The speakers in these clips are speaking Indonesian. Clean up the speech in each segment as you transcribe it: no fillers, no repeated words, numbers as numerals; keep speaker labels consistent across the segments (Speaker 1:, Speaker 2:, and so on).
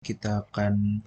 Speaker 1: Kita akan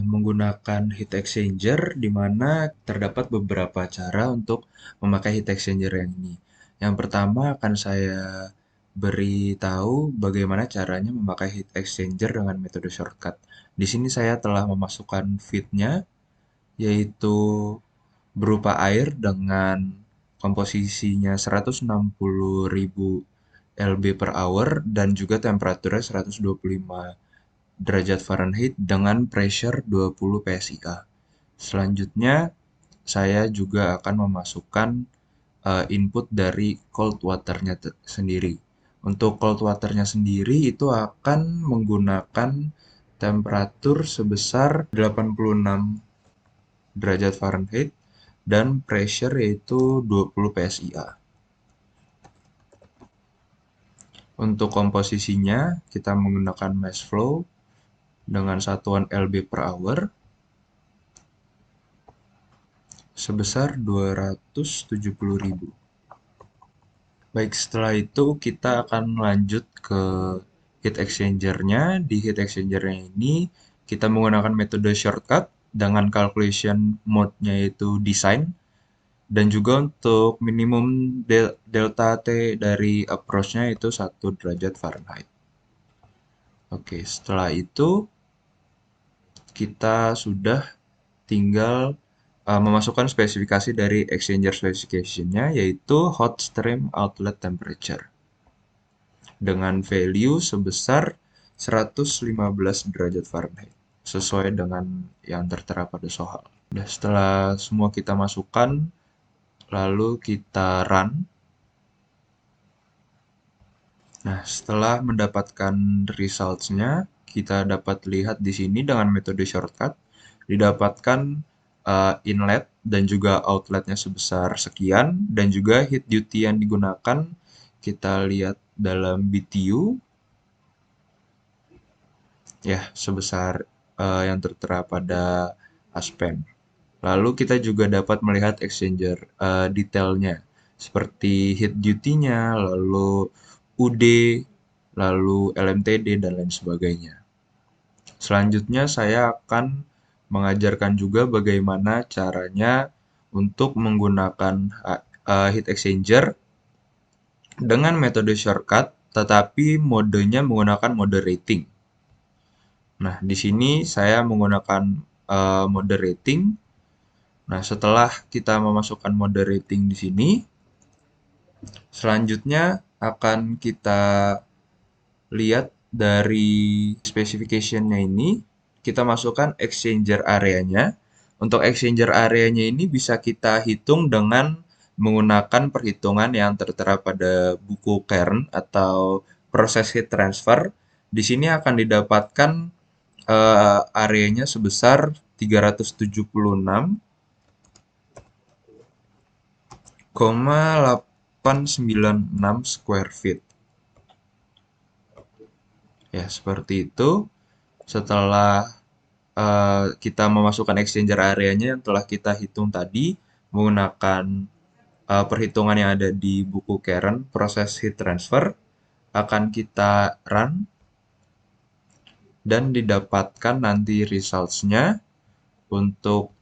Speaker 1: menggunakan heat exchanger di mana terdapat beberapa cara untuk memakai heat exchanger yang ini. Yang pertama akan saya beritahu bagaimana caranya memakai heat exchanger dengan metode shortcut. Di sini saya telah memasukkan feed-nya, yaitu berupa air dengan komposisinya 160.000 lb per hour dan juga temperaturnya 125 derajat Fahrenheit dengan pressure 20 psia. Selanjutnya, saya juga akan memasukkan input dari cold water-nya sendiri. Untuk cold water-nya sendiri itu akan menggunakan temperatur sebesar 86 derajat Fahrenheit dan pressure yaitu 20 psia. Untuk komposisinya, kita menggunakan mass flow dengan satuan lb per hour sebesar 270.000. Baik, setelah itu kita akan lanjut ke heat exchanger-nya. Di heat exchanger-nya ini kita menggunakan metode shortcut dengan calculation mode-nya yaitu design, dan juga untuk minimum delta T dari approach-nya itu 1 derajat Fahrenheit. Oke, setelah itu kita sudah tinggal memasukkan spesifikasi dari exchanger specification-nya, yaitu hot stream outlet temperature dengan value sebesar 115 derajat Fahrenheit sesuai dengan yang tertera pada soal. Nah, setelah semua kita masukkan, lalu kita run. Nah, setelah mendapatkan results-nya, kita dapat lihat di sini dengan metode shortcut didapatkan inlet dan juga outletnya sebesar sekian, dan juga heat duty yang digunakan kita lihat dalam BTU ya sebesar yang tertera pada Aspen. Lalu kita juga dapat melihat exchanger detailnya seperti heat duty-nya, lalu UD, lalu LMTD, dan lain sebagainya. Selanjutnya saya akan mengajarkan juga bagaimana caranya untuk menggunakan heat exchanger dengan metode shortcut, tetapi modenya menggunakan mode rating. Nah, di sini saya menggunakan mode rating. Nah, setelah kita memasukkan mode rating di sini, selanjutnya akan kita lihat dari specification-nya ini, kita masukkan exchanger area-nya. Untuk exchanger area-nya ini bisa kita hitung dengan menggunakan perhitungan yang tertera pada buku Kern atau proses heat transfer. Di sini akan didapatkan areanya sebesar 376,896 square feet. Ya, seperti itu. Setelah kita memasukkan exchanger area-nya yang telah kita hitung tadi menggunakan perhitungan yang ada di buku Kern, proses heat transfer, akan kita run dan didapatkan nanti results-nya untuk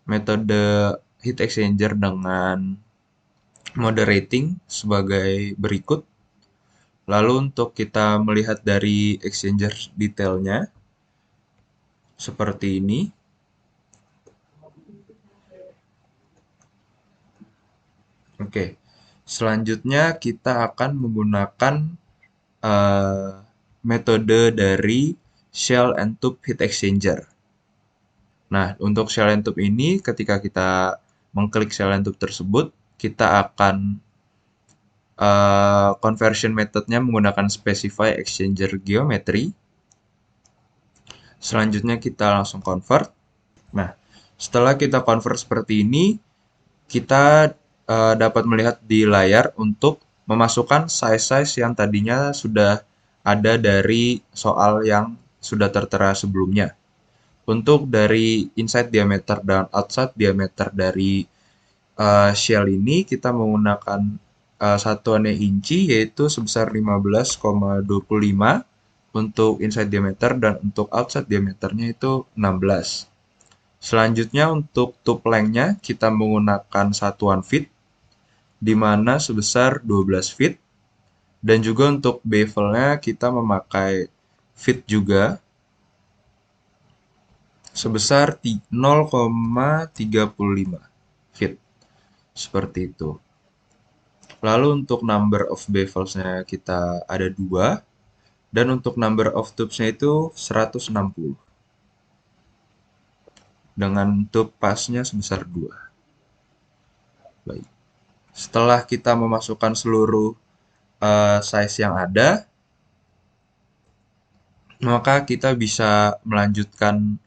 Speaker 1: metode heat exchanger dengan mode rating sebagai berikut. Lalu untuk kita melihat dari exchanger detailnya seperti ini. Oke, selanjutnya kita akan menggunakan metode dari shell and tube heat exchanger. Nah, untuk shell and tube ini ketika kita mengklik shell and tube tersebut, kita akan conversion methodnya menggunakan specify exchanger geometry. Selanjutnya kita langsung convert. Nah, setelah kita convert seperti ini, kita dapat melihat di layar untuk memasukkan size-size yang tadinya sudah ada dari soal yang sudah tertera sebelumnya. Untuk dari inside diameter dan outside diameter dari shell ini, kita menggunakan satuannya inci, yaitu sebesar 15,25 untuk inside diameter dan untuk outside diameternya itu 16. Selanjutnya untuk tube length-nya kita menggunakan satuan feet di mana sebesar 12 feet, dan juga untuk bevel-nya kita memakai feet juga sebesar 0,35 feet. Seperti itu. Lalu untuk number of bevels-nya kita ada 2, dan untuk number of tubes-nya itu 160. Dengan tube pas-nya sebesar 2. Baik. Setelah kita memasukkan seluruh size yang ada, maka kita bisa melanjutkan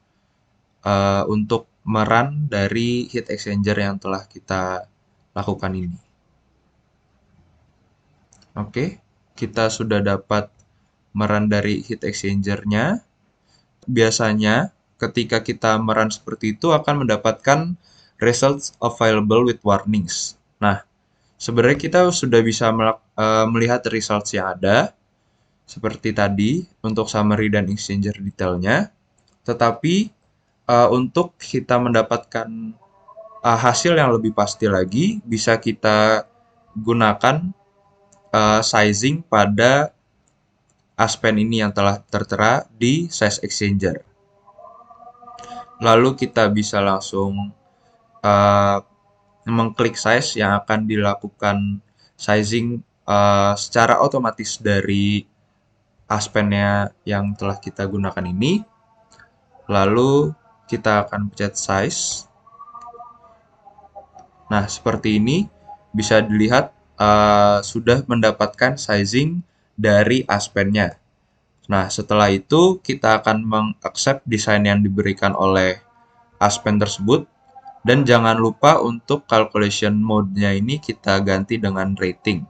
Speaker 1: untuk merun dari heat exchanger yang telah kita lakukan ini. Oke, kita sudah dapat merun dari heat exchanger-nya. Biasanya ketika kita merun seperti itu akan mendapatkan results available with warnings. Nah, sebenarnya kita sudah bisa melihat results yang ada seperti tadi untuk summary dan exchanger detailnya. Tetapi untuk kita mendapatkan hasil yang lebih pasti lagi, bisa kita gunakan sizing pada aspen ini yang telah tertera di size exchanger. Lalu kita bisa langsung mengklik size yang akan dilakukan sizing secara otomatis dari aspennya yang telah kita gunakan ini. Lalu kita akan pencet size. Nah, seperti ini bisa dilihat sudah mendapatkan sizing dari aspennya. Nah, setelah itu kita akan mengaccept desain yang diberikan oleh aspen tersebut, dan jangan lupa untuk calculation mode-nya ini kita ganti dengan rating.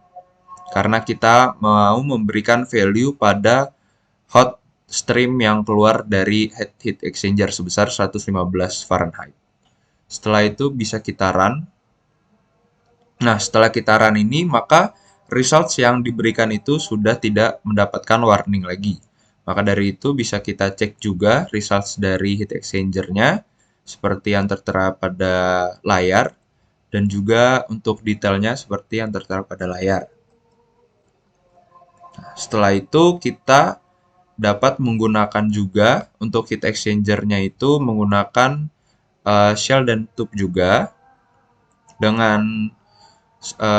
Speaker 1: Karena kita mau memberikan value pada hot stream yang keluar dari heat exchanger sebesar 115 Fahrenheit. Setelah itu bisa kita run. Nah, setelah kita run ini, maka results yang diberikan itu sudah tidak mendapatkan warning lagi. Maka dari itu bisa kita cek juga results dari heat exchanger-nya seperti yang tertera pada layar, dan juga untuk detailnya seperti yang tertera pada layar. Nah, setelah itu kita dapat menggunakan juga untuk heat exchanger-nya itu menggunakan shell dan tube juga dengan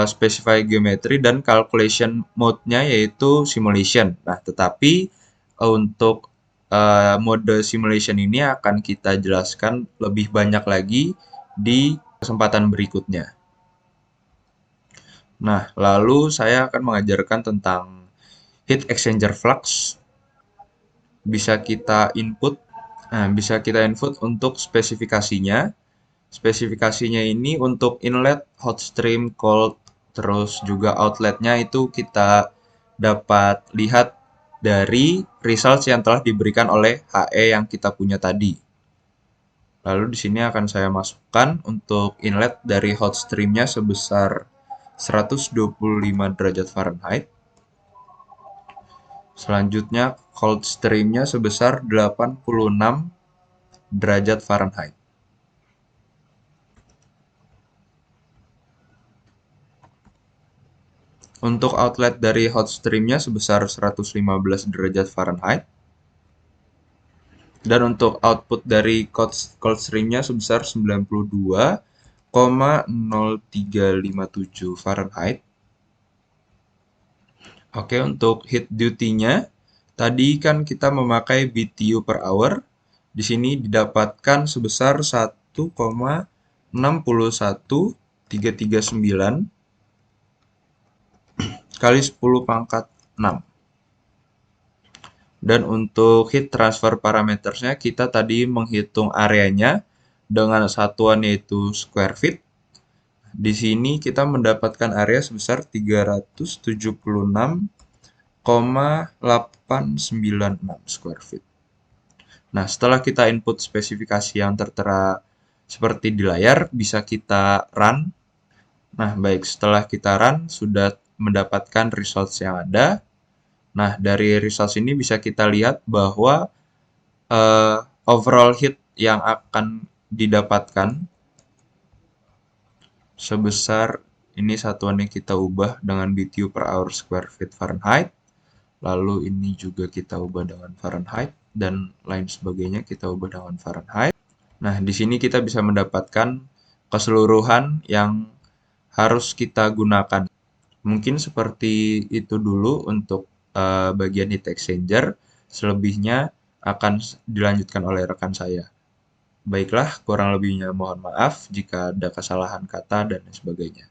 Speaker 1: specify geometry dan calculation mode-nya yaitu simulation. Nah, tetapi untuk mode simulation ini akan kita jelaskan lebih banyak lagi di kesempatan berikutnya. Nah, lalu saya akan mengajarkan tentang heat exchanger flux. Bisa kita input. Nah, bisa kita input untuk spesifikasinya. Spesifikasinya ini untuk inlet, hot stream, cold, terus juga outletnya itu kita dapat lihat dari results yang telah diberikan oleh HE yang kita punya tadi. Lalu di sini akan saya masukkan untuk inlet dari hot streamnya sebesar 125 derajat Fahrenheit. Selanjutnya cold streamnya sebesar 86 derajat Fahrenheit. Untuk outlet dari hot streamnya sebesar 115 derajat Fahrenheit. Dan untuk output dari cold streamnya sebesar 92,0357 Fahrenheit. Oke, untuk heat duty-nya, tadi kan kita memakai BTU per hour. Di sini didapatkan sebesar 1,61339 kali 10 pangkat 6. Dan untuk heat transfer parametersnya, kita tadi menghitung areanya dengan satuan yaitu square feet. Di sini kita mendapatkan area sebesar 376,896 square feet. Nah, setelah kita input spesifikasi yang tertera seperti di layar, bisa kita run. Nah, baik, setelah kita run, sudah mendapatkan results yang ada. Nah, dari results ini bisa kita lihat bahwa overall heat yang akan didapatkan sebesar ini satuannya kita ubah dengan BTU per hour square feet Fahrenheit, lalu ini juga kita ubah dengan Fahrenheit, dan lain sebagainya kita ubah dengan Fahrenheit. Nah, di sini kita bisa mendapatkan keseluruhan yang harus kita gunakan. Mungkin seperti itu dulu untuk bagian heat exchanger, selebihnya akan dilanjutkan oleh rekan saya. Baiklah, kurang lebihnya mohon maaf jika ada kesalahan kata dan sebagainya.